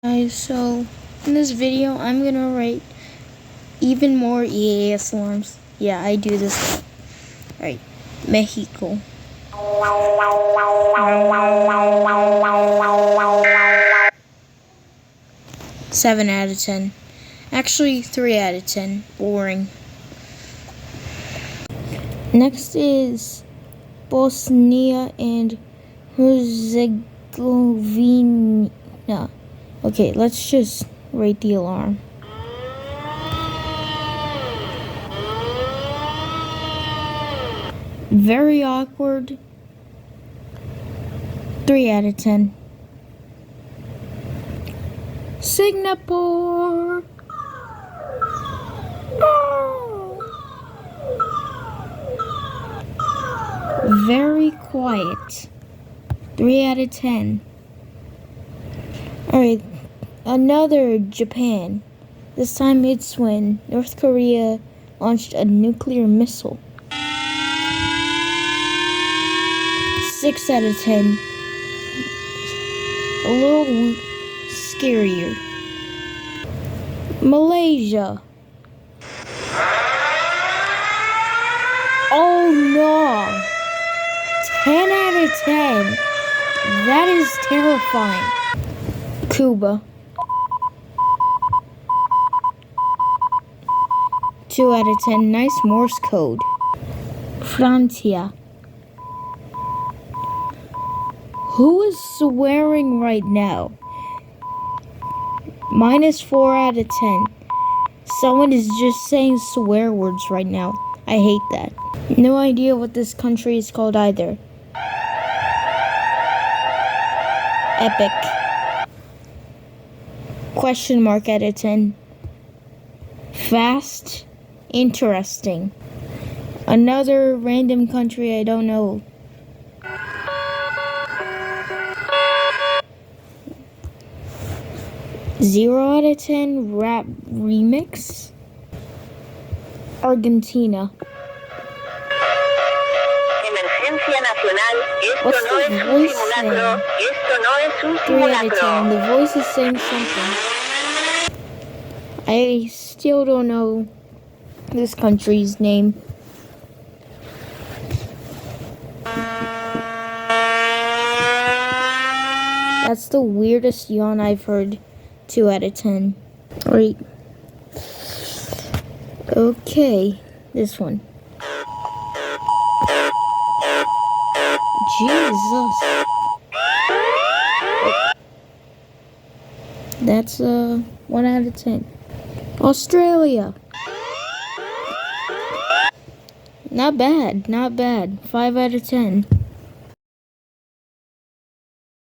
Guys, so in this video I'm gonna rate even more EAS alarms. Yeah, I do this. Alright, Mexico. 7 out of 10. Actually, 3 out of 10. Boring. Next is Bosnia and Herzegovina. Okay, let's just rate the alarm. Very awkward. 3 out of 10. Singapore. Very quiet. 3 out of 10. Alright, another Japan. This time it's when North Korea launched a nuclear missile. 6 out of 10. A little scarier. Malaysia. Oh no! 10 out of 10. That is terrifying. Cuba. 2 out of 10. Nice Morse code. Francia. Who is swearing right now? -4 out of 10. Someone is just saying swear words right now. I hate that. No idea what this country is called either. Epic. Question mark out of 10. Fast. Interesting. Another random country I don't know. Zero out of 10. Rap remix. Argentina. Emergencia nacional. What's Esto no the es un voice simulacro. saying? Esto no es un 3 out of 10. simulacro. The voice is saying something. I still don't know this country's name. That's the weirdest yawn I've heard. 2 out of 10. Alright. Okay. This one. Jesus. Oh. That's 1 out of 10. Australia. Not bad, not bad. 5 out of 10.